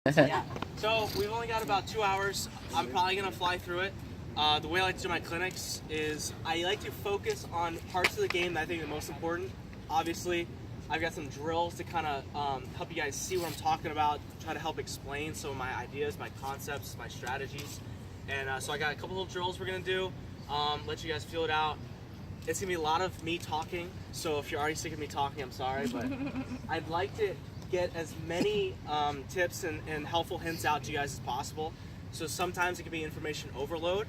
Yeah. So we've only got about 2 hours. I'm probably gonna fly through it. The way I like to do my clinics is I like to focus on parts of the game that I think are the most important. Obviously, I've got some drills to kind of help you guys see what I'm talking about, try to help explain some of my ideas, my concepts, my strategies. And so I got a couple little drills we're gonna do, let you guys feel it out. It's gonna be a lot of me talking, so if you're already sick of me talking, I'm sorry, but I'd like to get as many tips and helpful hints out to you guys as possible. So sometimes it can be information overload.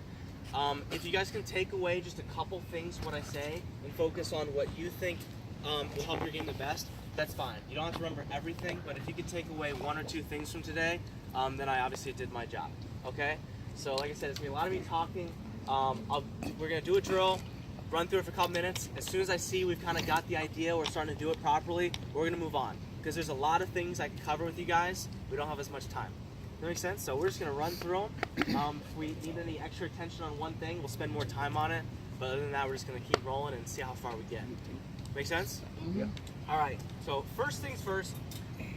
If you guys can take away just a couple things what I say and focus on what you think will help your game the best, that's fine. You don't have to remember everything, but if you could take away 1 or 2 things from today, then I obviously did my job, okay? So like I said, it's gonna be a lot of me talking. We're gonna do a drill, run through it for a couple minutes. As soon as I see we've kind of got the idea, we're starting to do it properly, we're gonna move on. Because there's a lot of things I can cover with you guys, we don't have as much time. That makes sense? So we're just gonna run through them. If we need any extra attention on one thing, we'll spend more time on it. But other than that, we're just gonna keep rolling and see how far we get. Make sense? Yeah. All right, so first things first,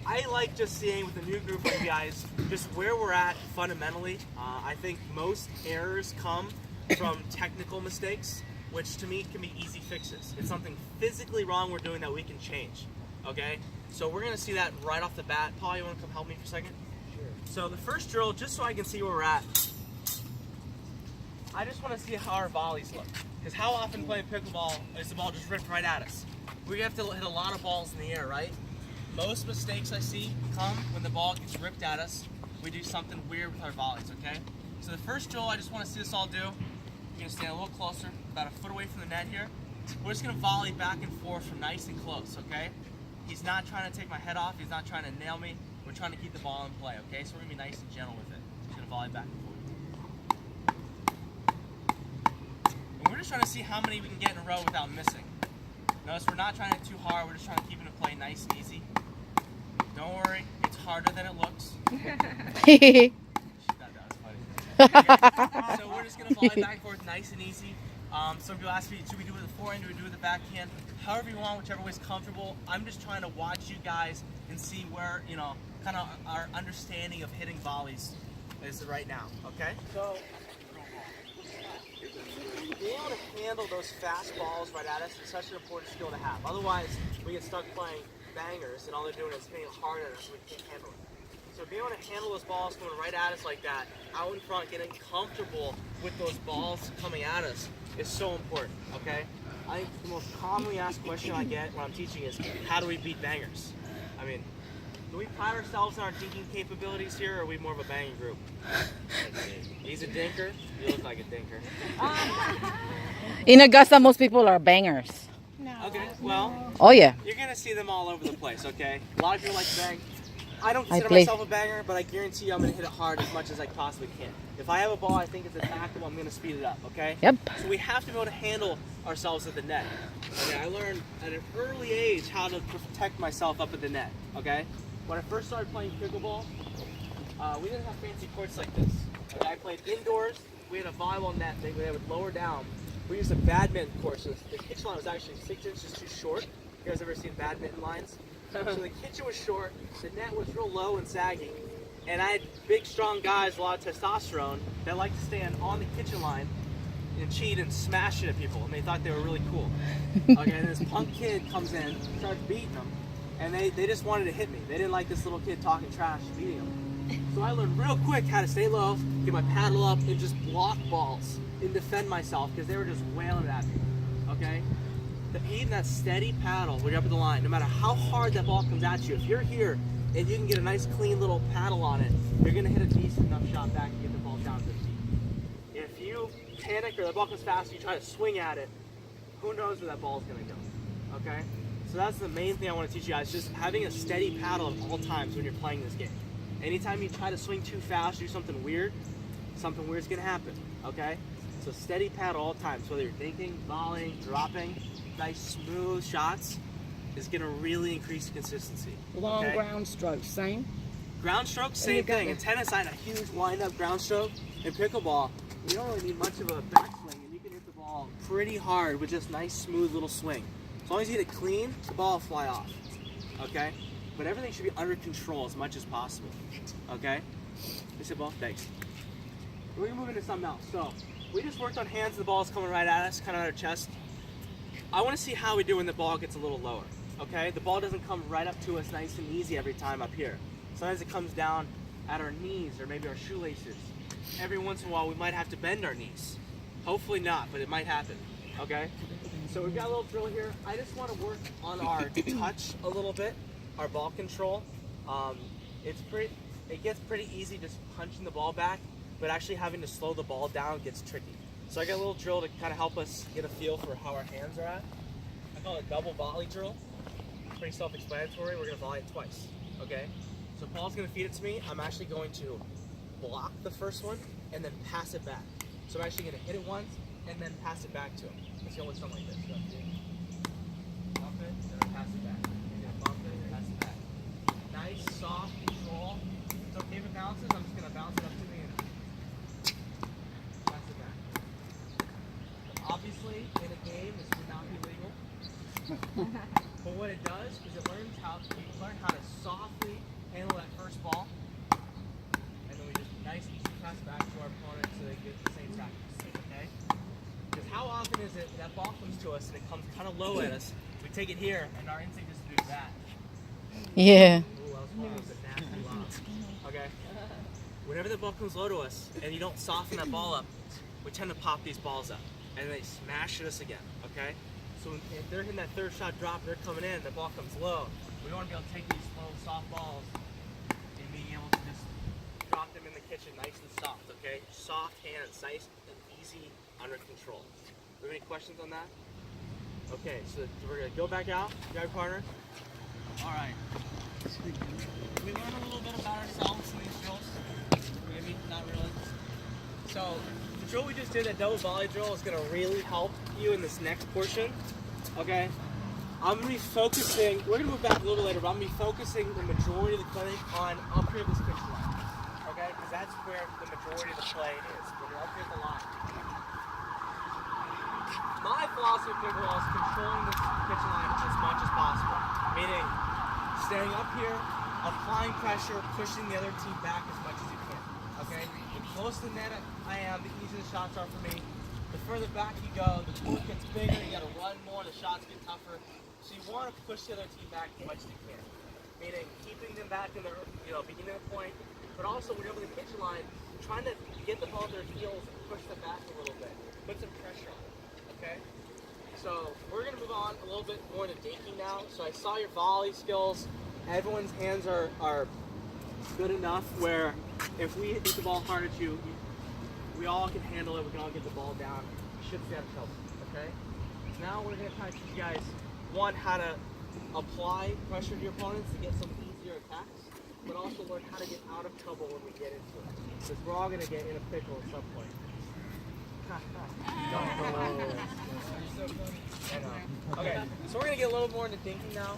I like just seeing with a new group of you guys, just where we're at fundamentally. I think most errors come from technical mistakes, which to me can be easy fixes. It's something physically wrong we're doing that we can change, okay? So we're gonna see that right off the bat. Paul, you wanna come help me for a second? Sure. So the first drill, just so I can see where we're at, I just wanna see how our volleys look. Because how often playing pickleball is the ball just ripped right at us? We have to hit a lot of balls in the air, right? Most mistakes I see come when the ball gets ripped at us. We do something weird with our volleys, okay? So the first drill, I just wanna see us all do. You're gonna stand a little closer, about a foot away from the net here. We're just gonna volley back and forth from nice and close, okay? He's not trying to take my head off. He's not trying to nail me. We're trying to keep the ball in play, okay? So we're gonna be nice and gentle with it. Just gonna volley back and forth. And we're just trying to see how many we can get in a row without missing. Notice we're not trying to hit too hard. We're just trying to keep it in play nice and easy. Don't worry, it's harder than it looks. That was funny. So we're just gonna volley back and forth nice and easy. Some people ask me, should we do it with the forehand, do we do it with the backhand? However you want, whichever way is comfortable. I'm just trying to watch you guys and see where, you know, kind of our understanding of hitting volleys is right now, okay? So, being able to handle those fast balls right at us is such an important skill to have. Otherwise, we get stuck playing bangers and all they're doing is hitting hard at us and we can't handle it. So being able to handle those balls coming right at us like that, out in front, getting comfortable with those balls coming at us is so important, okay? I think the most commonly asked question I get when I'm teaching is, how do we beat bangers? I mean, do we pride ourselves on our dinking capabilities here, or are we more of a banging group? He's a dinker. You look like a dinker. In Augusta, most people are bangers. No. Okay, well, Oh yeah. you're going to see them all over the place, okay? A lot of people like to bang. I don't consider play- myself a banger, but I guarantee you I'm going to hit it hard as much as I possibly can. If I have a ball I think is attackable, I'm going to speed it up, okay? Yep. So we have to be able to handle ourselves at the net. Okay, I learned at an early age how to protect myself up at the net, okay? When I first started playing pickleball, we didn't have fancy courts like this. Okay, I played indoors. We had a volleyball net thing where they would lower down. We used a badminton court, so the kitchen line was actually 6 inches too short. You guys ever seen badminton lines? So the kitchen was short, the net was real low and saggy, and I had big, strong guys, a lot of testosterone, that liked to stand on the kitchen line and cheat and smash it at people, and they thought they were really cool. Okay, and this punk kid comes in, starts beating them, and they just wanted to hit me. They didn't like this little kid talking trash, beating them. So I learned real quick how to stay low, get my paddle up, and just block balls and defend myself, because they were just wailing at me, okay? Even that steady paddle when you're up at the line, no matter how hard that ball comes at you, if you're here and you can get a nice clean little paddle on it, you're going to hit a decent enough shot back and get the ball down to the feet. If you panic or the ball comes fast and you try to swing at it, who knows where that ball is going to go, okay? So that's the main thing I want to teach you guys, just having a steady paddle at all times when you're playing this game. Anytime you try to swing too fast, do something weird's going to happen, okay? So steady paddle all times, whether you're dinking, volleying, dropping, nice smooth shots is going to really increase consistency. Long okay? ground strokes, same? Ground stroke, same thing. In tennis, I had a huge wind-up ground stroke. In pickleball, you don't really need much of a backswing, and you can hit the ball pretty hard with just nice, smooth little swing. As long as you hit it clean, the ball will fly off, okay? But everything should be under control as much as possible. Okay? This is ball. Thanks. We're gonna move into something else. So we just worked on hands. The ball's coming right at us, kind of at our chest. I want to see how we do when the ball gets a little lower. Okay? The ball doesn't come right up to us nice and easy every time up here. Sometimes it comes down at our knees or maybe our shoelaces. Every once in a while we might have to bend our knees. Hopefully not, but it might happen. Okay? So we've got a little drill here. I just want to work on our touch a little bit, our ball control. It gets pretty easy just punching the ball back, but actually having to slow the ball down gets tricky. So I got a little drill to kind of help us get a feel for how our hands are at. I call it double volley drill. Pretty self-explanatory. We're going to volley it twice. Okay? So Paul's going to feed it to me. I'm actually going to block the first one and then pass it back. So I'm actually going to hit it once and then pass it back to him. Let's go with something like this. So bump it, then I pass it back. You're going to bump it and pass it back. Nice, soft control. It's okay if it bounces. I'm just going to bounce it up to me and pass it back. Obviously, in a game, this would not be legal. But what it does is you learn how to softly handle that first ball, and then we just nice easy pass back to our opponent so they get the same practice. Okay? Because how often is it that ball comes to us and it comes kind of low at us? We take it here, and our instinct is to do that. Yeah. Ooh, that was a nasty lob. Okay? Whenever the ball comes low to us and you don't soften that ball up, we tend to pop these balls up, and they smash at us again. Okay? So if they're hitting that third shot drop, they're coming in, the ball comes low. We want to be able to take these slow, soft balls and being able to just drop them in the kitchen nice and soft, okay? Soft hands, nice and easy, under control. Do you have any questions on that? Okay, so we're going to go back out, grab your partner. All right. We learned a little bit about ourselves in these drills. Maybe, not really. So the drill we just did, that double volley drill, is going to really help you in this next portion. Okay? I'm going to be focusing, we're going to move back a little bit later, but I'm going to be focusing the majority of the clinic on up here this pitch line. Okay? Because that's where the majority of the play is. When you're up here at the line. My philosophy of pickleball is controlling this pitch line as much as possible. Meaning, staying up here, applying pressure, pushing the other team back as much as you can. Okay? The closer to the net I am, the easier the shots are for me. The further back you go, the pool gets bigger, you gotta run more, the shots get tougher. So you want to push the other team back as much as you can. Meaning keeping them back in their beginning of the point, but also when you're over the pitch line, trying to get the ball to their heels and push them back a little bit. Put some pressure on them. Okay? So we're gonna move on a little bit more to dinking now. So I saw your volley skills. Everyone's hands are good enough where if we hit the ball hard at you, we all can handle it, we can all get the ball down. You shouldn't stay out of trouble, okay? So now we're gonna kind of teach you guys, one, how to apply pressure to your opponents to get some easier attacks, but also learn how to get out of trouble when we get into it. Because we're all gonna get in a pickle at some point. Okay, so we're gonna get a little more into thinking now.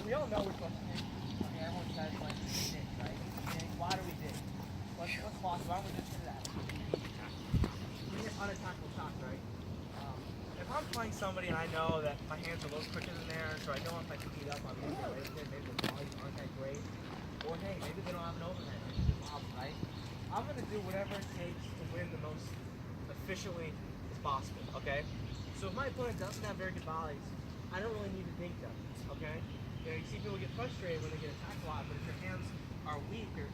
We all know which one to think. Okay, everyone says like think, right? Think, why do we think? Let's pause. Why don't we just do that? We get unattackable shots, right? If I'm playing somebody and I know that my hands are a little quicker than theirs, or I know if I can beat up on maybe the volleys aren't that great, or hey, maybe they don't have an overhead, maybe it's off, right? I'm gonna do whatever it takes to win the most efficiently as possible, okay? So if my opponent doesn't have very good volleys, I don't really need to dink them, okay? You see people get frustrated when they get attacked a lot, but if your hands are weak or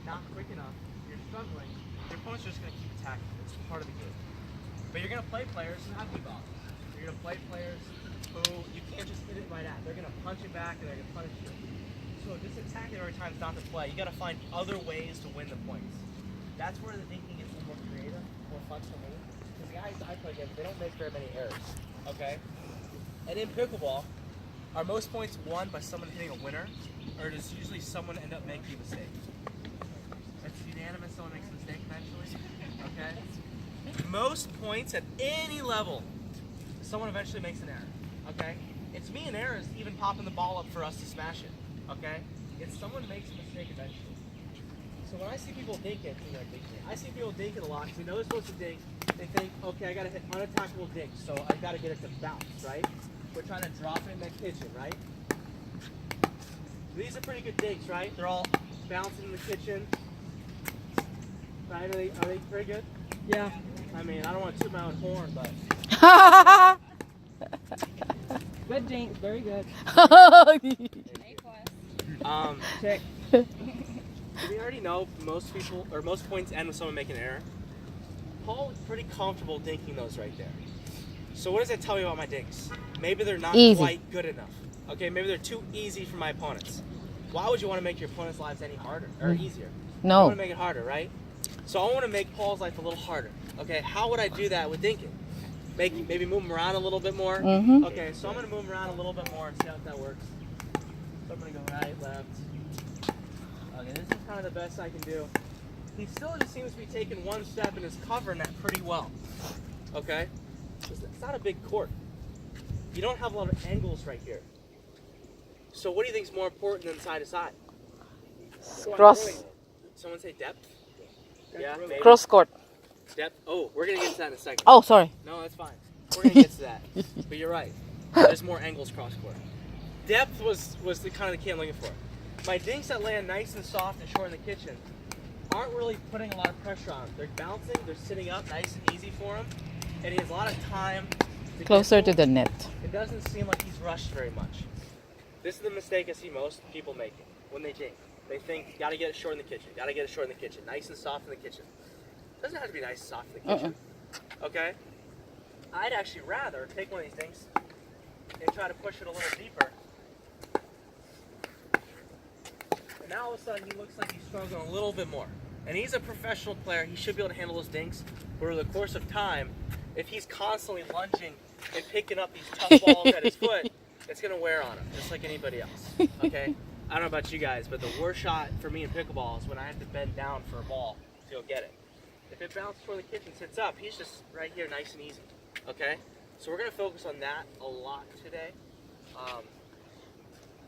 not quick enough, you're struggling, your opponent's just gonna keep attacking. It's part of the game. But you're gonna play players who have good volleys. You're gonna play players who you can't just hit it right at. They're gonna punch it back and they're gonna punish you. So just attacking every time is not the play. You gotta find other ways to win the points. That's where the thinking gets a little more creative, more fun for me. Because the guys I play against, they don't make very many errors. Okay? And in pickleball, are most points won by someone hitting a winner, or does usually someone end up making a mistake? It's unanimous, someone makes a mistake eventually. Okay? Most points at any level, someone eventually makes an error. Okay? It's me and errors even popping the ball up for us to smash it. Okay? It's someone makes a mistake eventually. So when I see people dink it, I see people dink it a lot because they know they're supposed to dink. They think, okay, I gotta hit unattackable dink, so I gotta get it to bounce, right? We're trying to drop it in that kitchen, right? These are pretty good dinks, right? They're all bouncing in the kitchen. Right? Are they pretty good? Yeah. I mean, I don't want to toot my own horn, but Good dink. Very good. check. We already know most people or most points end with someone making an error. Paul is pretty comfortable dinking those right there. So what does that tell me about my dinks? Maybe they're not Easy. quite good enough. Okay, maybe they're too easy for my opponents. Why would you want to make your opponent's lives any harder or easier? You No. want to make it harder, right? So I want to make Paul's life a little harder. Okay, how would I do that with dinking? Maybe move him around a little bit more. Mhm. Okay, so I'm going to move him around a little bit more and see how that works. So I'm going to go right, left. Okay, this is kind of the best I can do. He still just seems to be taking one step and is covering that pretty well. Okay? It's not a big court. You don't have a lot of angles right here. So what do you think is more important than side to side? Cross. Someone say depth? Yeah, maybe. Cross court. Depth. Oh, we're going to get to that in a second. Oh, sorry. No, that's fine. We're going to get to that. But you're right. There's more angles cross court. Depth was the kind of the key I'm looking for. My dinks that land nice and soft and short in the kitchen aren't really putting a lot of pressure on them. They're bouncing, they're sitting up nice and easy for him, and he has a lot of time to Closer get to the net. It doesn't seem like he's rushed very much. This is the mistake I see most people making when they dink. They think, gotta get it short in the kitchen, gotta get it short in the kitchen, nice and soft in the kitchen. Doesn't have to be nice and soft in the kitchen. Okay? I'd actually rather take one of these dinks and try to push it a little deeper. And now all of a sudden he looks like he's struggling a little bit more. And he's a professional player. He should be able to handle those dinks. But over the course of time, if he's constantly lunging and picking up these tough balls at his foot, it's going to wear on him, just like anybody else. Okay? I don't know about you guys, but the worst shot for me in pickleball is when I have to bend down for a ball to go get it. If it bounces toward the kitchen, sits up, he's just right here nice and easy. Okay? So we're going to focus on that a lot today.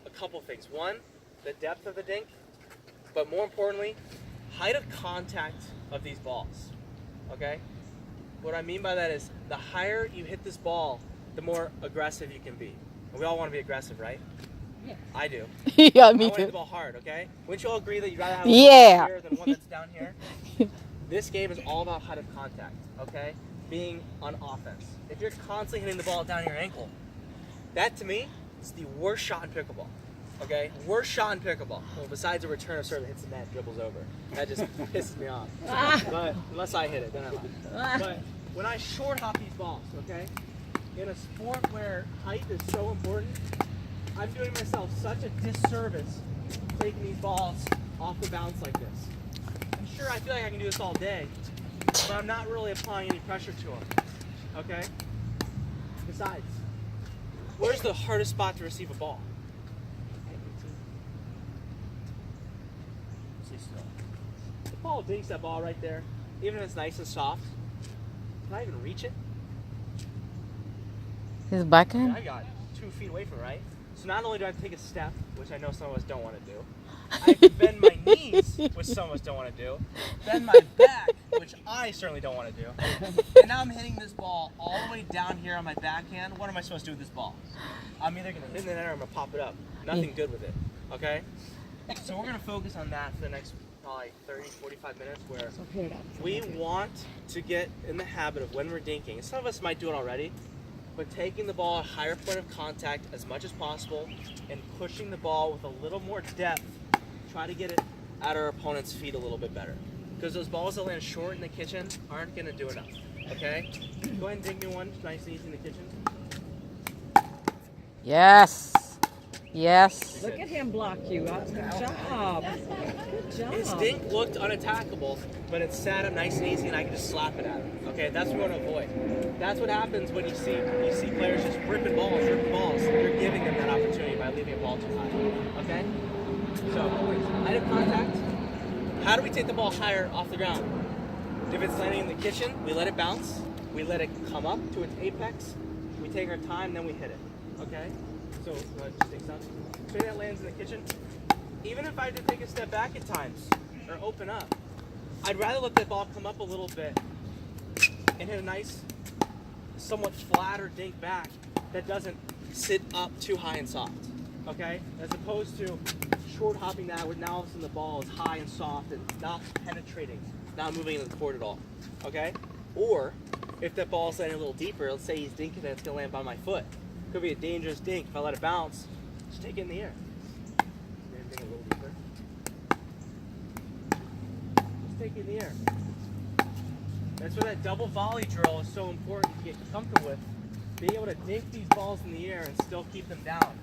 A couple things. One, the depth of the dink, but more importantly, height of contact of these balls. Okay? What I mean by that is the higher you hit this ball, the more aggressive you can be. And we all want to be aggressive, right? Yeah. I do. Yeah, I me want to hit the too. ball hard, okay? Wouldn't you all agree that you'd rather have a Yeah. ball here than one that's down here? This game is all about height of contact, okay? Being on offense. If you're constantly hitting the ball down your ankle, that to me is the worst shot in pickleball. Okay? Worst shot in pickleball. Well, besides a return of serve that hits the net, dribbles over. That just pisses me off. But unless I hit it, then I laugh. But when I short hop these balls, okay? In a sport where height is so important, I'm doing myself such a disservice taking these balls off the bounce like this. I'm sure I feel like I can do this all day, but I'm not really applying any pressure to them. Okay? Besides, where's the hardest spot to receive a ball? Stay still. The ball dinks that ball right there, even if it's nice and soft. Can I even reach it? His And backhand? I got 2 feet away from it, right? So not only do I have to take a step, which I know some of us don't want to do, I have to bend my knees, which some of us don't want to do, bend my back, which I certainly don't want to do, and now I'm hitting this ball all the way down here on my backhand. What am I supposed to do with this ball? I'm either going to hit it in the net or I'm going to pop it up. Nothing good with it, okay? So we're going to focus on that for the next probably 30, 45 minutes where we want to get in the habit of when we're dinking, and some of us might do it already, but taking the ball at a higher point of contact as much as possible and pushing the ball with a little more depth, try to get it at our opponent's feet a little bit better. Because those balls that land short in the kitchen aren't going to do enough, okay? Go ahead and dig me one, nice and easy in the kitchen. Yes. Yes. Look at him block you. Good job. Good job. His dink looked unattackable, but it sat up nice and easy and I could just slap it at him. Okay, that's what we want to avoid. That's what happens when you see players just ripping balls. You're giving them that opportunity by leaving a ball too high. Okay? So, height of contact. How do we take the ball higher off the ground? If it's landing in the kitchen, we let it bounce. We let it come up to its apex. We take our time, then we hit it. Okay? So, just take some. Say that lands in the kitchen. Even if I had to take a step back at times, or open up, I'd rather let that ball come up a little bit and hit a nice, somewhat flatter dink back that doesn't sit up too high and soft. okay? As opposed to short hopping that where now all of a sudden the ball is high and soft and not penetrating, not moving into the court at all, okay? Or if that ball's landing a little deeper, let's say he's dinking and it's gonna land by my foot. Could be a dangerous dink. If I let it bounce, just take it in the air. Maybe dink a little deeper. Just take it in the air. That's where that double volley drill is so important to get comfortable with. Being able to dink these balls in the air and still keep them down.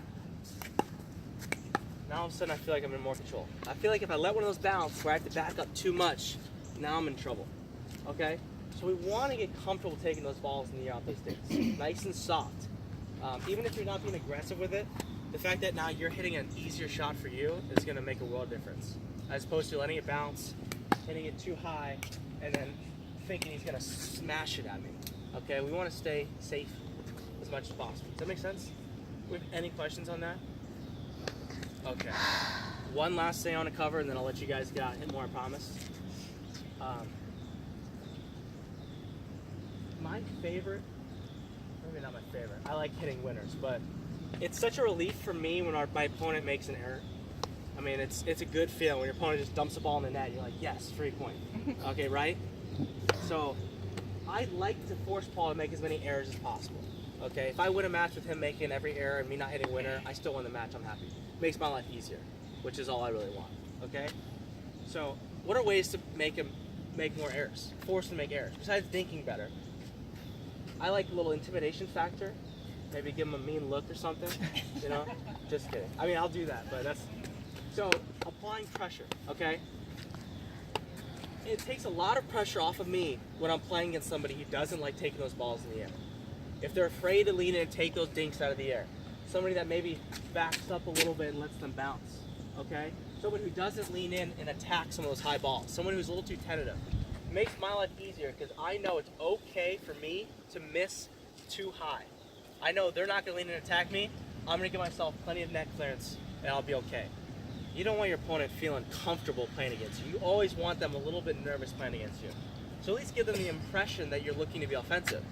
Now all of a sudden I feel like I'm in more control. I feel like if I let one of those bounce where I have to back up too much, now I'm in trouble. Okay? So we want to get comfortable taking those balls in the air off those dinks. Nice and soft. Even if you're not being aggressive with it, the fact that now you're hitting an easier shot for you is going to make a world difference. As opposed to letting it bounce, hitting it too high, and then thinking he's going to smash it at me. Okay? We want to stay safe as much as possible. Does that make sense? We have any questions on that? Okay. One last thing I want to cover, and then I'll let you guys get out and hit more, I promise. My favorite, maybe not my favorite, I like hitting winners, but it's such a relief for me when my opponent makes an error. I mean, it's a good feeling when your opponent just dumps the ball in the net. You're like, yes, 3 point. Okay, right? So I like to force Paul to make as many errors as possible. Okay, if I win a match with him making every error and me not hitting winner, I still win the match. I'm happy. Makes my life easier, which is all I really want. Okay, so what are ways to make him make more errors? Force him to make errors besides thinking better. I like a little intimidation factor. Maybe give him a mean look or something. You know, just kidding. I mean, I'll do that, but that's so applying pressure. Okay. It takes a lot of pressure off of me when I'm playing against somebody who doesn't like taking those balls in the air. If they're afraid to lean in and take those dinks out of the air. Somebody that maybe backs up a little bit and lets them bounce, okay? Someone who doesn't lean in and attack some of those high balls. Someone who's a little too tentative. It makes my life easier because I know it's okay for me to miss too high. I know they're not gonna lean in and attack me. I'm gonna give myself plenty of net clearance and I'll be okay. You don't want your opponent feeling comfortable playing against you. You always want them a little bit nervous playing against you. So at least give them the impression that you're looking to be offensive.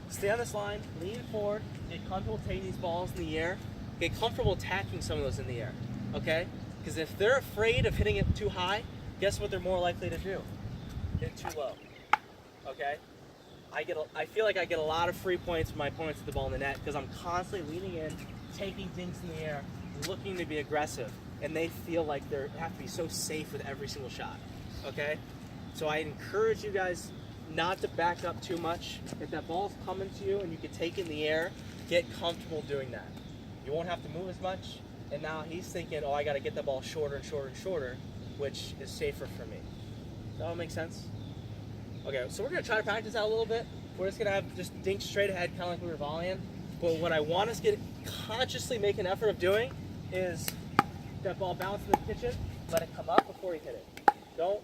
Stay on this line, lean forward, get comfortable taking these balls in the air, get comfortable attacking some of those in the air, okay? Because if they're afraid of hitting it too high, guess what they're more likely to do? Hit it too low, okay? I feel like I get a lot of free points when my opponents hit the ball in the net because I'm constantly leaning in, taking dinks in the air, looking to be aggressive, and they feel like they have to be so safe with every single shot, okay? So I encourage you guys not to back up too much. If that ball's coming to you and you can take it in the air, get comfortable doing that. You won't have to move as much. And now he's thinking, oh, I got to get the ball shorter and shorter and shorter, which is safer for me. Does that all make sense? Okay, so we're going to try to practice that a little bit. We're just going to have just dink straight ahead, kind of like we were volleying. But what I want us to consciously make an effort of doing is that ball bounce in the kitchen, let it come up before you hit it. Don't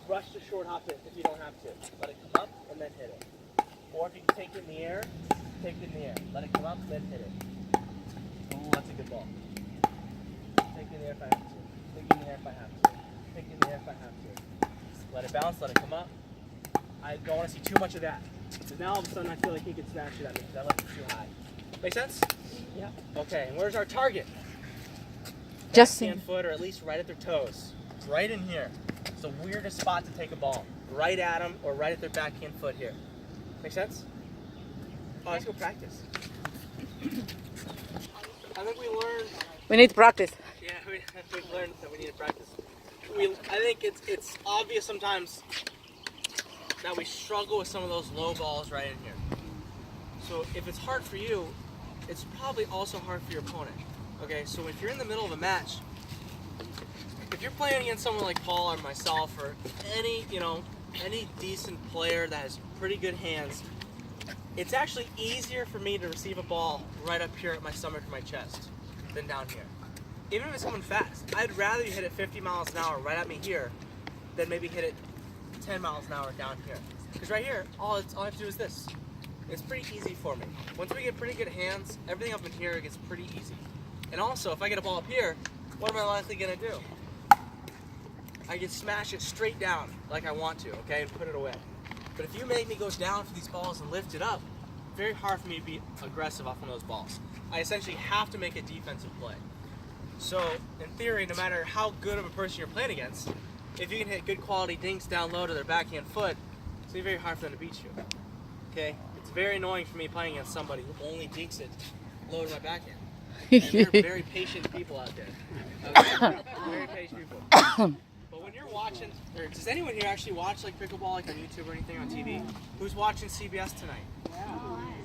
rush to short hop it if you don't have to. Let it come up and then hit it. Or if you can take it in the air, take it in the air. Let it come up, then hit it. Oh, that's a good ball. Take it in the air if I have to. Take it in the air if I have to. Take it in the air if I have to. Let it bounce, let it come up. I don't want to see too much of that. Because now all of a sudden I feel like he could smash it at me because I left it too high. Make sense? Yeah. Okay, and where's our target? Just Hand, foot, or at least right at their toes. It's right in here. It's the weirdest spot to take a ball. Right at them or right at their backhand foot here. Make sense? Oh, let's go practice. I think we learned. we need to practice. Yeah, we've learned that we need to practice. I think it's obvious sometimes that we struggle with some of those low balls right in here. So if it's hard for you, it's probably also hard for your opponent. Okay, so if you're in the middle of a match, if you're playing against someone like Paul or myself or any decent player that has pretty good hands, it's actually easier for me to receive a ball right up here at my stomach or my chest than down here. Even if it's coming fast, I'd rather you hit it 50 miles an hour right at me here than maybe hit it 10 miles an hour down here. Because right here, all I have to do is this. It's pretty easy for me. Once we get pretty good hands, everything up in here gets pretty easy. And also, if I get a ball up here, what am I likely going to do? I can smash it straight down like I want to, okay, and put it away. But if you make me go down for these balls and lift it up, very hard for me to be aggressive off one of those balls. I essentially have to make a defensive play. So in theory, no matter how good of a person you're playing against, if you can hit good quality dinks down low to their backhand foot, it's gonna be very hard for them to beat you. Okay? It's very annoying for me playing against somebody who only dinks it low to my backhand. And they're very patient people out there. Okay? Very patient people. But when you're watching, or does anyone here actually watch like pickleball like on YouTube or anything on TV? Who's watching CBS tonight?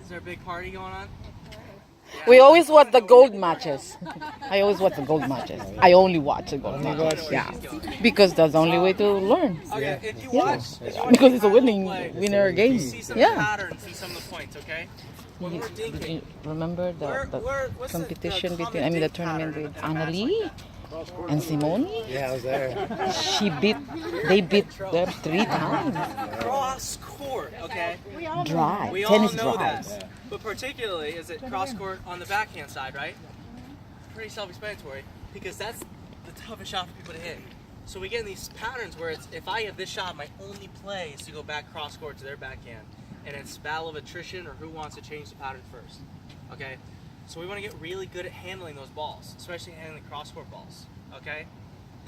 Is there a big party going on? Yeah. We always watch the gold matches. I always watch the gold matches. I only watch the gold I matches. know where Yeah, she's going. because that's the only way to learn. Okay, if you Yeah. watch, if you watch Because the it's a high-level winner you game. see some of the Yeah. patterns and some of the points, okay? When we're dinking, Remember the what's competition the between, I mean the common tournament dink with pattern in a Ame match like J that? and Simone? Yeah, I was there. They beat them 3 times. Cross court, okay? Dry, We all tennis know drives. that. But particularly, is it cross court on the backhand side, right? Pretty self-explanatory, because that's the toughest shot for people to hit. So we get in these patterns where it's, if I have this shot, my only play is to go back cross court to their backhand. And it's battle of attrition or who wants to change the pattern first. Okay? So we want to get really good at handling those balls, especially handling cross court balls. Okay?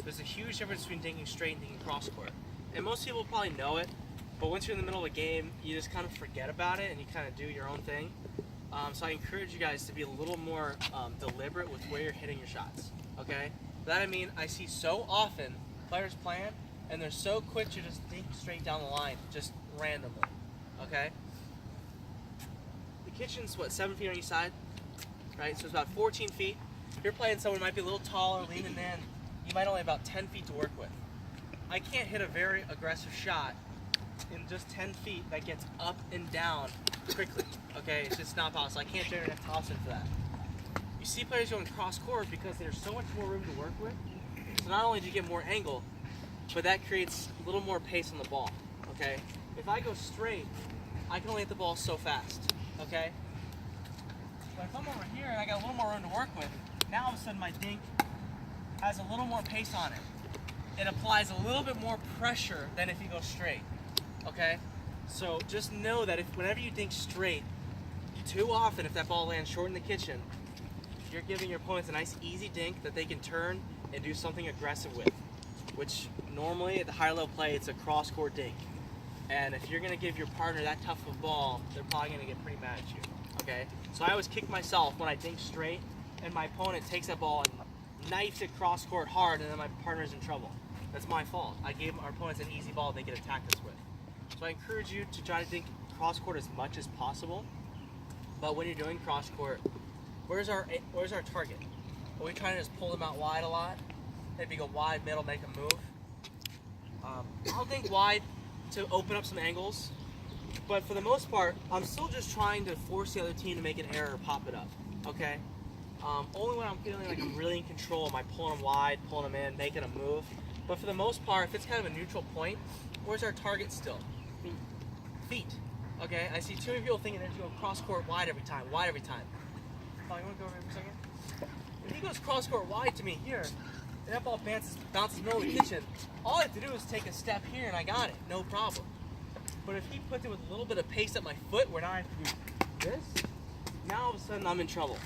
There's a huge difference between dinking straight and dinking cross court. And most people probably know it, but once you're in the middle of a game, you just kind of forget about it and you kind of do your own thing. So I encourage you guys to be a little more deliberate with where you're hitting your shots. Okay? That I mean, I see so often players playing and they're so quick to just dink straight down the line, just randomly. Okay? The kitchen's what, 7 feet on each side? Right? So it's about 14 feet. If you're playing someone who might be a little taller, leaning in, you might only have about 10 feet to work with. I can't hit a very aggressive shot in just 10 feet that gets up and down quickly. Okay? It's just not possible. I can't generate enough toss for that. You see players going cross court because there's so much more room to work with. So not only do you get more angle, but that creates a little more pace on the ball. Okay? If I go straight, I can only hit the ball so fast, okay? But if I'm over here and I got a little more room to work with, now all of a sudden my dink has a little more pace on it. It applies a little bit more pressure than if you go straight, okay? So just know that whenever you dink straight, too often if that ball lands short in the kitchen, you're giving your opponents a nice easy dink that they can turn and do something aggressive with, which normally at the higher level play, it's a cross-court dink. And if you're going to give your partner that tough of a ball, they're probably going to get pretty mad at you, okay? So I always kick myself when I dink straight and my opponent takes that ball and knifes it cross court hard and then my partner's in trouble. That's my fault. I gave our opponents an easy ball they could attack us with. So I encourage you to try to dink cross court as much as possible. But when you're doing cross court, where's our target? Are we trying to just pull them out wide a lot? Maybe go wide, middle, make them move? I'll dink wide to open up some angles, but for the most part, I'm still just trying to force the other team to make an error or pop it up, okay? Only when I'm feeling like I'm really in control am I pulling them wide, pulling them in, making them move. But for the most part, if it's kind of a neutral point, where's our target still? Feet, okay? I see too many people thinking they're going to go cross court wide every time, Oh, you want to go over here for a second? If he goes cross court wide to me here, and that ball bounces middle of the kitchen, all I have to do is take a step here and I got it, no problem. But if he puts it with a little bit of pace at my foot where now I have to do this, now all of a sudden I'm in trouble.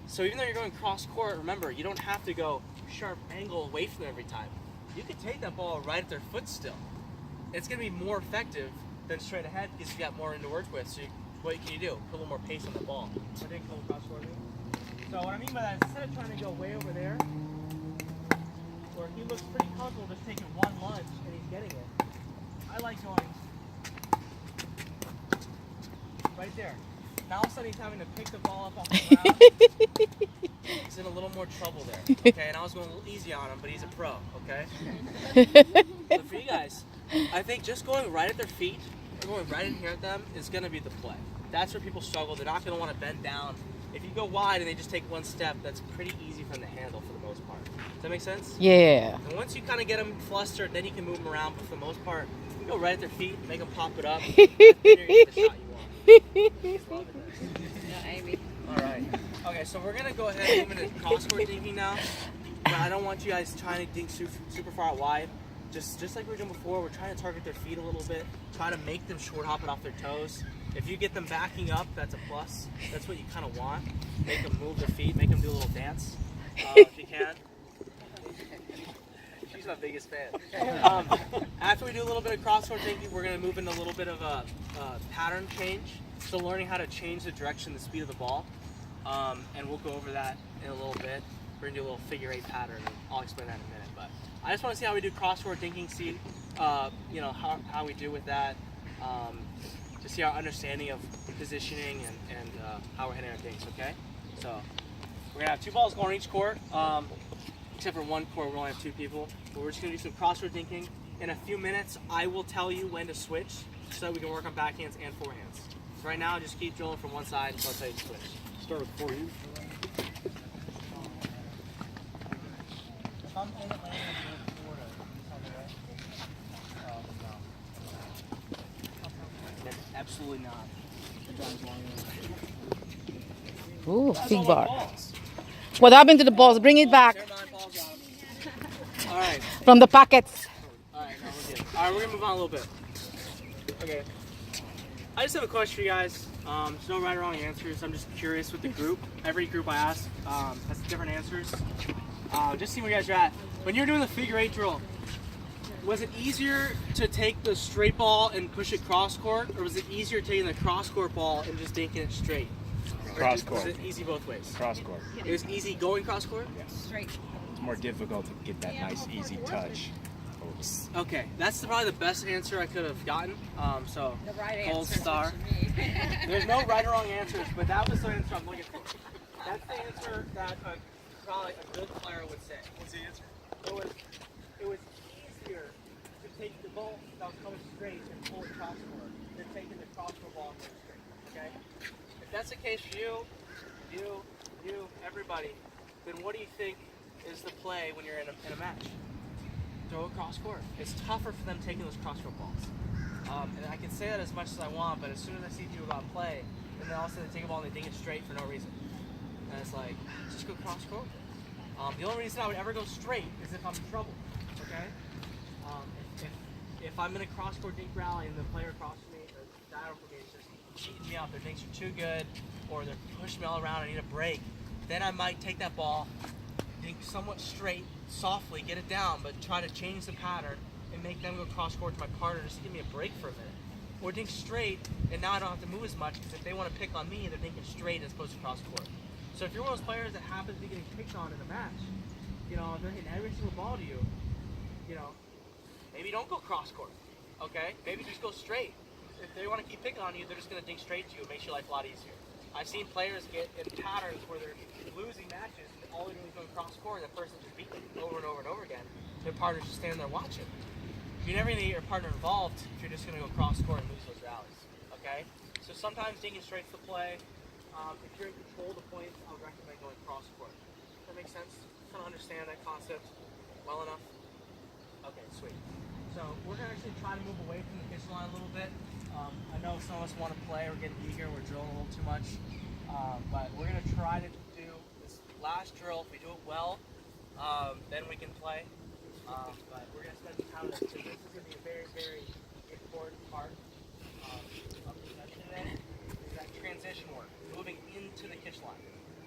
So even though you're going cross court, remember, you don't have to go sharp angle away from them every time. You can take that ball right at their foot still. It's going to be more effective than straight ahead because you got more room to work with. So what can you do? Put a little more pace on the ball. So what I mean by that is instead of trying to go way over there, where he looks pretty comfortable just taking one lunge and he's getting it, I like going right there. Now all of a sudden he's having to pick the ball up off the ground. He's in a little more trouble there, okay? And I was going a little easy on him, but he's a pro, okay? But for you guys, I think just going right at their feet, or going right in here at them is going to be the play. That's where people struggle. They're not going to want to bend down. If you go wide and they just take one step, that's pretty easy for them to handle for the most part. Does that make sense? Yeah. And once you kind of get them flustered, then you can move them around. But for the most part, you go right at their feet, make them pop it up, and then you're going to get the shot you want. Amy. All right. Okay, so we're going to go ahead and move into cross-court dinking now. But I don't want you guys trying to dink super far out wide. Just like we were doing before, we're trying to target their feet a little bit. Try to make them short hop it off their toes. If you get them backing up, that's a plus. That's what you kind of want. Make them move their feet, make them do a little dance. if you can. She's my biggest fan. After we do a little bit of crossword thinking, we're going to move into a little bit of a pattern change. So learning how to change the direction, the speed of the ball. And we'll go over that in a little bit. We're going to do a little figure 8 pattern. And I'll explain that in a minute. But I just want to see how we do crossword thinking, see you know, how we do with that. To see our understanding of positioning and how we're hitting our things, okay? So we're gonna have 2 balls going on each court, except for one court we only have 2 people. But we're just gonna do some crossword thinking. In a few minutes, I will tell you when to switch so that we can work on backhands and forehands. So right now, just keep drilling from one side until I tell you to switch. Start with forehand. Absolutely not. Ooh, That's big all my bar. balls. What happened to the balls? Bring it back Never mind, balls got 'em. All right. from the pockets. All right, now we're good. All right, we're gonna move on a little bit. Okay. I just have a question for you guys. There's no right or wrong answers. I'm just curious with the group. Every group I ask has different answers. Just see where you guys are at. When you're doing the figure 8 drill, was it easier to take the straight ball and push it cross court, or was it easier taking the cross court ball and just dinking it straight? Cross court. Was it easy both ways? Cross court. It was easy going cross court? Yes. It's more difficult to get that nice, easy touch. Oops. Okay, that's probably the best answer I could have gotten. So, The right gold answer. star. There's no right or wrong answers, but that was the answer I'm looking for. That's the answer that probably a good player would say. What's the answer? It was easier to take the ball that was coming straight and pull it cross court than taking the cross court ball and going straight. Okay? If that's the case for you, everybody, then what do you think is the play when you're in a match? Throw it cross court. It's tougher for them taking those cross court balls. And I can say that as much as I want, but as soon as I see people go out and play, and then all of a sudden they take a ball and they ding it straight for no reason. And it's like, just go cross court. The only reason I would ever go straight is if I'm in trouble. Okay? If I'm in a cross court dink rally and the player across from me, or diagonal from me, is just cheating me out, their dinks are too good, or they're pushing me all around, I need a break, then I might take that ball, dink somewhat straight, softly, get it down, but try to change the pattern and make them go cross court to my partner just to give me a break for a minute. Or dink straight, and now I don't have to move as much, because if they want to pick on me, they're dinking straight as opposed to cross court. So if you're one of those players that happens to be getting picked on in a match, you know, if they're hitting every single ball to you, you know, maybe don't go cross court, okay? Maybe just go straight. If they want to keep picking on you, they're just going to dink straight to you. It makes your life a lot easier. I've seen players get in patterns where they're losing matches, and all they're doing is going cross court, and the person's just beating them over and over and over again. Their partner's just standing there watching. You never need your partner involved if you're just going to go cross court and lose those rallies, okay? So sometimes dinking straight's the play. If you're in control of the points, I would recommend going cross court. Does that make sense? Kind of understand that concept well enough? Okay, sweet. So we're going to actually try to move away from the kitchen line a little bit. I know some of us want to play, we're getting eager, we're drilling a little too much. But we're going to try to do this last drill. If we do it well, then we can play. But we're going to spend some time on this. So this is going to be a very, very important part of the session today. Is that transition work, moving into the kitchen line.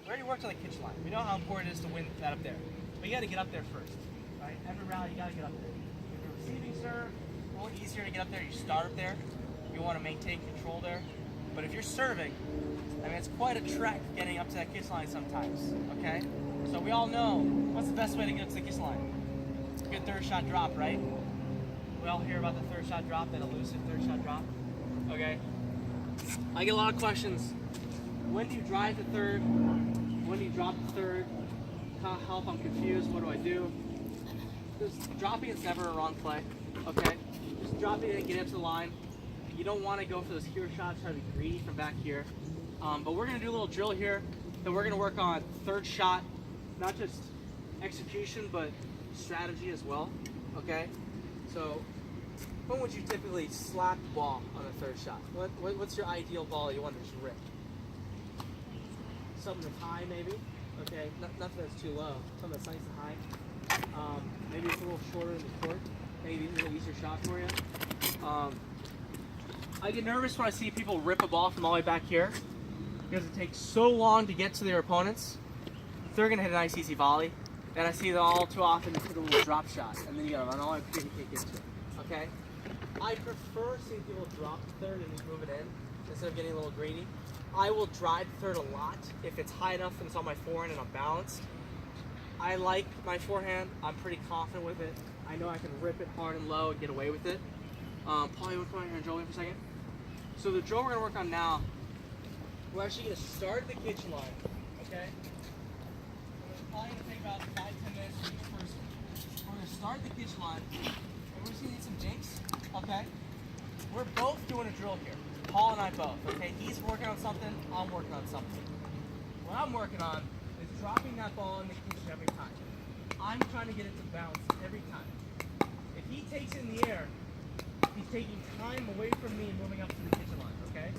We already worked on the kitchen line. We know how important it is to win that up there. But you got to get up there first. Right? Every rally, you got to get up there. If you're receiving serve, it's a little easier to get up there. You start up there. You want to maintain control there. But if you're serving, I mean, it's quite a trek getting up to that kiss line sometimes, okay? So we all know, what's the best way to get up to the kiss line? Good third shot drop, right? We all hear about the third shot drop, that elusive third shot drop, okay? I get a lot of questions. When do you drive the third? When do you drop the third? Help, I'm confused, what do I do? Just dropping is never a wrong play, okay? Just dropping it and getting up to the line. You don't want to go for those hero shots, try to be greedy from back here. But we're going to do a little drill here that we're going to work on third shot, not just execution, but strategy as well, okay? So when would you typically slap the ball on the third shot? What's your ideal ball you want to just rip? Something that's high maybe, okay? Nothing that's too low, something that's nice and high. Maybe it's a little shorter in the court, maybe a little easier shot for you. I get nervous when I see people rip a ball from all the way back here because it takes so long to get to their opponents. they're gonna hit a nice easy volley. And I see them all too often hit a little drop shot, and then you gotta run all the way and kick into it. Okay? I prefer seeing people drop the third and just move it in instead of getting a little greedy. I will drive third a lot if it's high enough and it's on my forehand and I'm balanced. I like my forehand. I'm pretty confident with it. I know I can rip it hard and low and get away with it. Paul, you want to come out here and drill me for a second? So the drill we're gonna work on now, we're actually gonna start the kitchen line. Okay? It's probably gonna take about 5-10 minutes to do the first one. We're gonna start the kitchen line, and we're just gonna need some jinks. Okay? We're both doing a drill here. Paul and I both. Okay? He's working on something. I'm working on something. What I'm working on is dropping that ball in the kitchen every time. I'm trying to get it to bounce every time. If he takes it in the air, he's taking time away from me moving up to the kitchen line. Okay?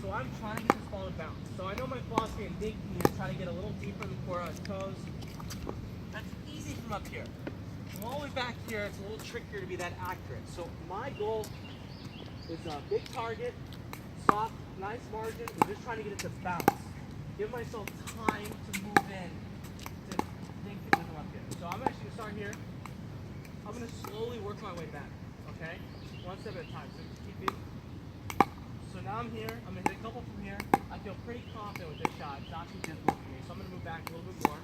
So I'm trying to get this ball to bounce. So I know my philosophy in dinking is trying to get a little deeper in the court on his toes. That's easy from up here. From all the way back here, it's a little trickier to be that accurate. So my goal is a big target, soft, nice margin. I'm just trying to get it to bounce. Give myself time to move in to dink it with him up here. So I'm actually going to start here. I'm going to slowly work my way back. Okay? One step at a time. So just keep beating. So now I'm here. I'm going to hit a couple from here. I feel pretty confident with this shot. It's not too difficult for me. So I'm going to move back a little bit more.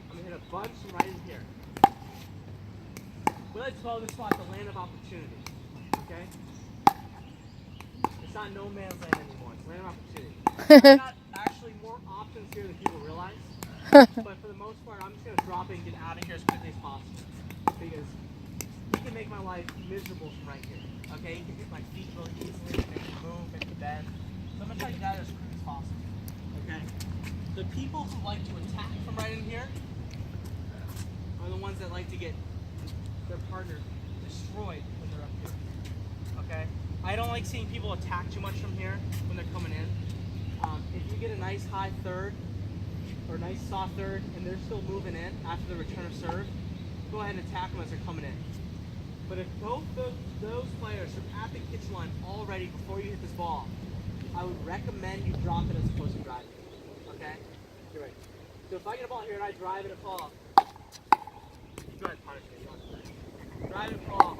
I'm going to hit a bunch from right in here. We like to call this spot the land of opportunity. Okay? It's not no man's land anymore. It's land of opportunity. There's not actually more options here than people realize. But for the most part, I'm just going to drop it and get out of here as quickly as possible. Because he can make my life miserable from right here. Okay, you can hit my feet really easily, make me move, make me bend. So I'm going to try to get out of there as quick as possible. Okay? The people who like to attack from right in here are the ones that like to get their partner destroyed when they're up here. Okay? I don't like seeing people attack too much from here when they're coming in. If you get a nice high third or nice soft third and they're still moving in after the return of serve, go ahead and attack them as they're coming in. But if both those players are at the kitchen line already before you hit this ball, I would recommend you drop it as opposed to driving it. Okay? You're right. So if I get a ball here and I drive it at Paul, go ahead and punish me. Drive it at Paul.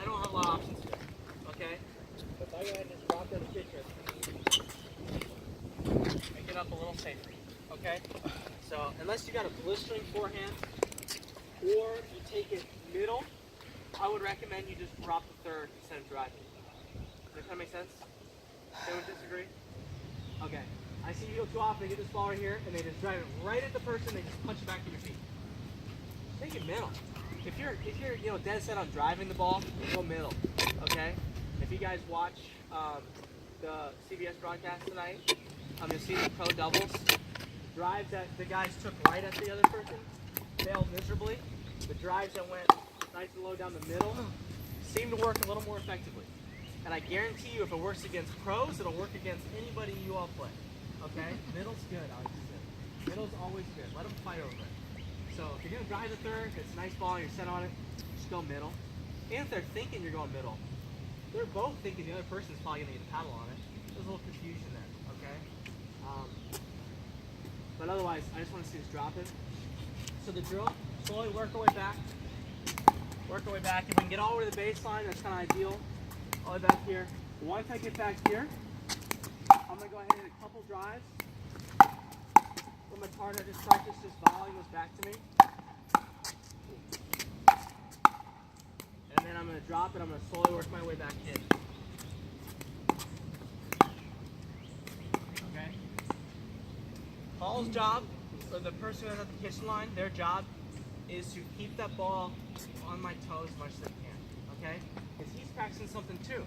I don't have a lot of options here. Okay? So if I go ahead and just drop that in the kitchen, make it up a little safer. Okay? So unless you got a blistering forehand, or you take it middle, I would recommend you just drop the third instead of driving. Does that kind of make sense? Anyone disagree? Okay. I see people too often, they get this ball right here, and they just drive it right at the person, they just punch it back to your feet. Take it middle. If you're dead set on driving the ball, go middle. Okay? If you guys watch the CBS broadcast tonight, you'll see the pro doubles. Drives that the guys took right at the other person failed miserably. The drives that went nice and low down the middle seem to work a little more effectively. And I guarantee you if it works against pros, it'll work against anybody you all play. Okay? Middle's good, I like to say. Middle's always good. Let them fight over it. So if you're going to drive the third, it's a nice ball and you're set on it, just go middle. And if they're thinking you're going middle, they're both thinking the other person's probably going to get a paddle on it. There's a little confusion there, okay? But otherwise, I just want to see us drop it. So the drill, slowly work our way back. Work our way back. If we can get all the way to the baseline, that's kind of ideal. All the way back here. Once I get back here, I'm going to go ahead and hit a couple drives. Let my partner just practice this volley goes back to me. And then I'm going to drop it. I'm going to slowly work my way back in. Okay? Paul's job, or the person who's at the kitchen line, their job is to keep that ball on my toes as much as they can. Okay? Because he's practicing something too.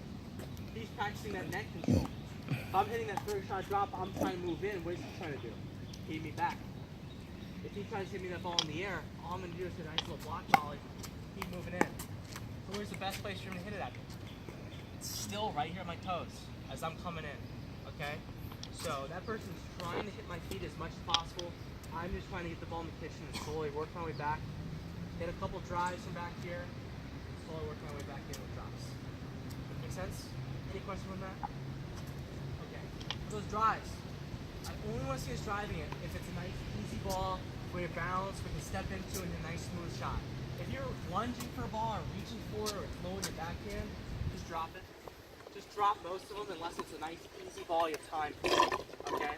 He's practicing that neck control. If I'm hitting that third shot drop, I'm trying to move in. What is he trying to do? Hit me back. If he tries to hit me that ball in the air, all I'm going to do is hit a nice little block volley, keep moving in. So where's the best place for him to hit it at? It's still right here at my toes as I'm coming in. Okay? So that person's trying to hit my feet as much as possible. I'm just trying to get the ball in the kitchen and slowly work my way back. Hit a couple drives from back here. Slowly work my way back in with drops. Make sense? Any questions on that? Okay. For those drives, I only want to see us driving it if it's a nice, easy ball where you're balanced, we can step into it in a nice, smooth shot. If you're lunging for a ball or reaching for it or it's low in your backhand, just drop it. Just drop most of them unless it's a nice, easy ball you have time for. Okay?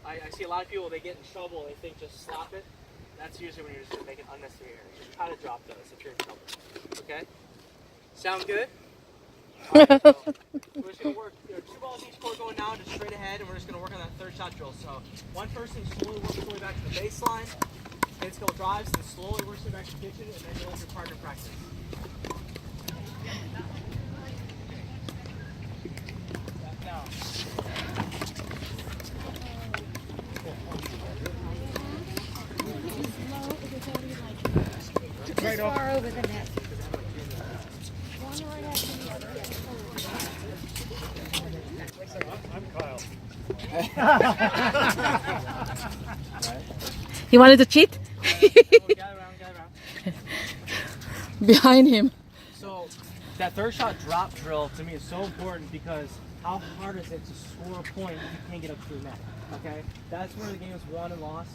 I see a lot of people, they get in trouble, they think just slap it. That's usually when you're just going to make it unnecessary error. Just try to drop those if you're in trouble. Okay? Sound good? Alright, so we're just going to work, 2 balls each court going down, just straight ahead, and we're just going to work on that third shot drill. So one person slowly works their way back to the baseline, hit skill drives, then slowly works their way back to the kitchen, and then you let your partner practice. Now. Right far over the net. I'm Kyle. He wanted to cheat? Gather around. Behind him. So that third shot drop drill to me is so important because how hard is it to score a point if you can't get up to the net? Okay, that's where the game is won and lost.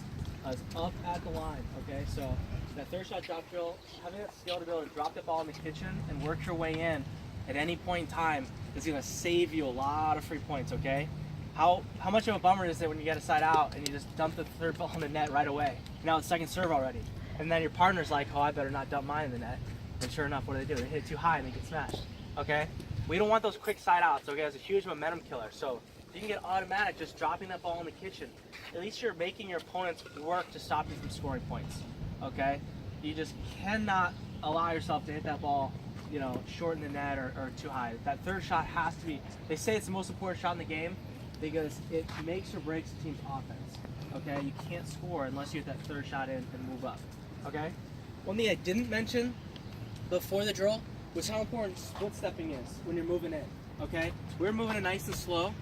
Is up at the line. Okay, so that third shot drop drill, having that skill to be able to drop the ball in the kitchen and work your way in at any point in time is going to save you a lot of free points. Okay, how much of a bummer is it when you get a side out and you just dump the third ball in the net right away? Now it's second serve already, and then your partner's like, oh, I better not dump mine in the net. And sure enough, what do? They hit it too high and they get smashed. Okay, we don't want those quick side outs. Okay, it's a huge momentum killer. So if you can get automatic just dropping that ball in the kitchen, at least you're making your opponents work to stop you from scoring points. Okay, you just cannot allow yourself to hit that ball, short in the net or too high. That third shot has to be. They say it's the most important shot in the game because it makes or breaks the team's offense. Okay, you can't score unless you get that third shot in and move up. Okay, one thing I didn't mention before the drill was how important split stepping is when you're moving in. Okay, we're moving it nice and slow,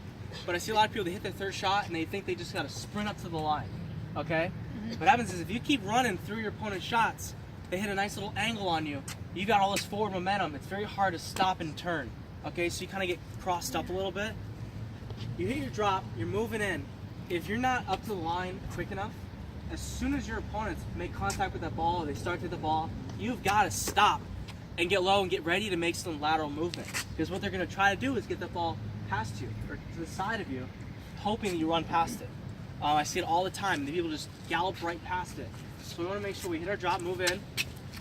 but I see a lot of people that hit their third shot and they think they just got to sprint up to the line. Okay, what happens is if you keep running through your opponent's shots, they hit a nice little angle on you. You got all this forward momentum. It's very hard to stop and turn. Okay, so you kind of get crossed up a little bit. You hit your drop, you're moving in. If you're not up to the line quick enough, as soon as your opponents make contact with that ball or they start to hit the ball, you've got to stop and get low and get ready to make some lateral movement. Because what they're going to try to do is get that ball past you or to the side of you, hoping that you run past it. I see it all the time. The people just gallop right past it. So we want to make sure we hit our drop, move in,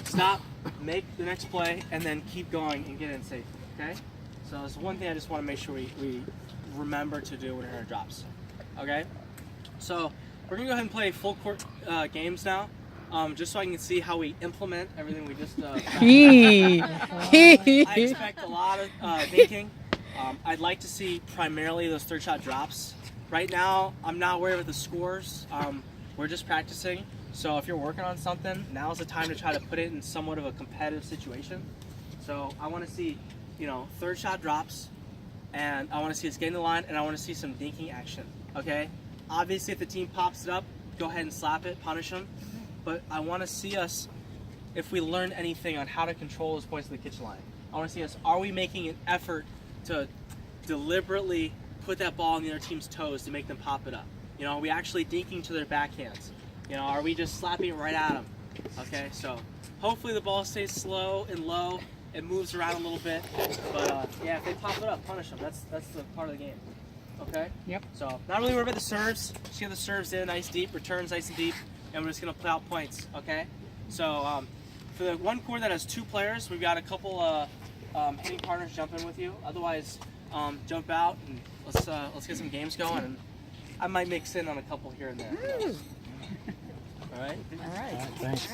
stop, make the next play, and then keep going and get in safe. Okay? So that's one thing I just want to make sure we remember to do when we're in our drops. Okay? So we're going to go ahead and play full court games now. Just so I can see how we implement everything we just I expect a lot of thinking. I'd like to see primarily those third shot drops. Right now, I'm not worried about the scores. We're just practicing. So if you're working on something, now's the time to try to put it in somewhat of a competitive situation. So I want to see, third shot drops, and I want to see us get in the line, and I want to see some dinking action. Okay? Obviously, if the team pops it up, go ahead and slap it, punish them. But I want to see us, if we learn anything on how to control those points of the kitchen line. I want to see us, are we making an effort to deliberately put that ball on the other team's toes to make them pop it up? Are we actually dinking to their backhands? Are we just slapping it right at them? Okay, so hopefully the ball stays slow and low. It moves around a little bit. But yeah, if they pop it up, punish them. That's the part of the game. Okay? Yep. So not really worried about the serves. Just get the serves in, nice deep, returns nice and deep. And we're just going to play out points, okay? So for the one court that has 2 players, we've got a couple hitting partners jump in with you. Otherwise, jump out and let's get some games going. And I might mix in on a couple here and there. All right? All right. Thanks.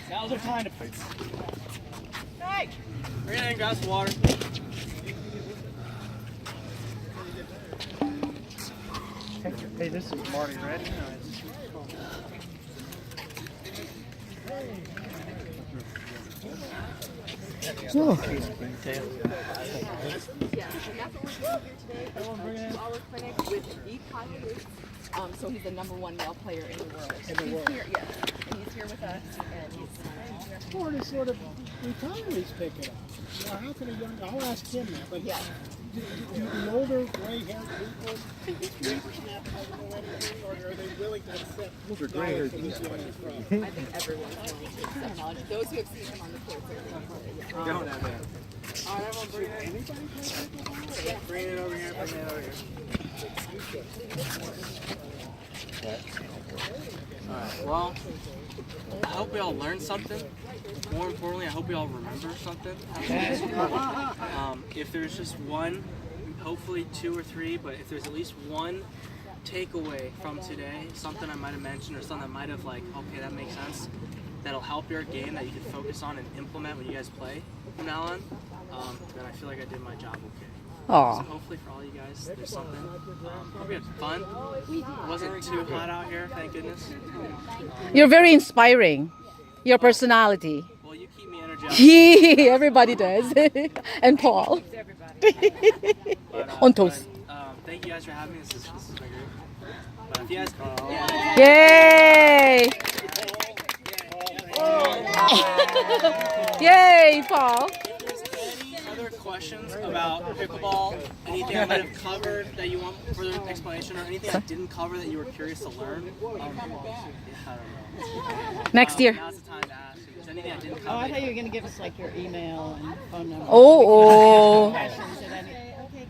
Now's our time to play. Hey! Bring it in, grab some water. Hey, this is Marty Red. Oh. Yeah, and that's what we're doing here today. A 2-hour clinic with the Kyle Yates. So he's the #1 male player in the world. He's here, yeah, and he's here with us, and he's. Sport is sort of retirees pick it up. Now, how can a young? I'll ask him that. But Yeah. do the older gray-haired people never snap over anything, or are they willing to accept? Those are gray-haired knowledge from I this young pro? think everyone's willing to accept knowledge. Those who have seen him on the court, yeah. Don't have that. All right, everyone, bring it in. Bring it over here. Bring it over here. All right. Well, I hope we all learned something. More importantly, I hope we all remember something. If there's just one, hopefully 2 or 3, but if there's at least one takeaway from today, something I might have mentioned or something that might have like, okay, that makes sense, that'll help your game that you can focus on and implement when you guys play from now on, then I feel like I did my job okay. So Aw. hopefully for all you guys, there's something. Hope we had fun. It wasn't too hot out here, thank goodness. You're very inspiring. Your personality. Well, you keep me energized. Everybody does. And Paul. On toast. Thank you guys for having me. This is my group. But if you guys, Yay! Yay, Paul. if there's any other questions about pickleball, anything I might have covered that you want further explanation, or anything I didn't cover that you were curious to learn, yeah, I don't know. Next year. Now's the time to ask. If there's anything I didn't Oh, cover. I thought you were going to give us like your email and phone number. Oh, Questions and any.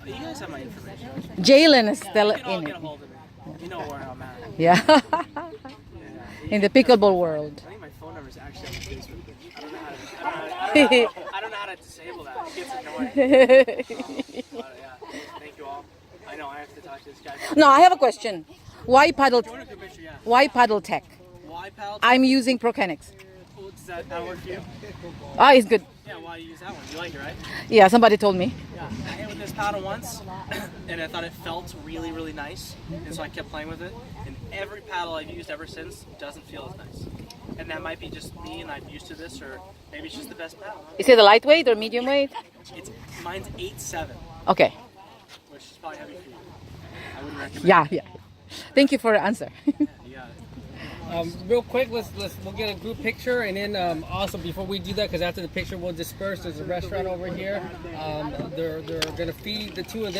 You guys have my information. Jalen is still You can all in get a it. hold of me. You know where I'm at. Yeah. Yeah. In the pickleball world. I think my phone number is actually on Facebook. I don't know how to disable that. It gets annoying. But yeah, thank you all. I know I have to talk to this guy. No, I have a question. Why paddle? Join a group picture, yeah. Why paddle tech? Why pal? I'm using Prokenix. Does that work for you? Ah, it's good. Yeah, why do you use that one? You like it, right? Yeah, somebody told me. Yeah. I hit with this paddle once, and I thought it felt really, really nice, and so I kept playing with it. And every paddle I've used ever since doesn't feel as nice. And that might be just me, and I'm used to this, or maybe it's just the best paddle. Is it a lightweight or medium weight? Mine's 8.7, Okay. which is probably heavy for you. I wouldn't recommend. Yeah, yeah. Thank you for the answer. You got it. Real quick, we'll get a group picture, and then also before we do that, because after the picture we'll disperse. There's a restaurant over here. They're gonna feed the two of them.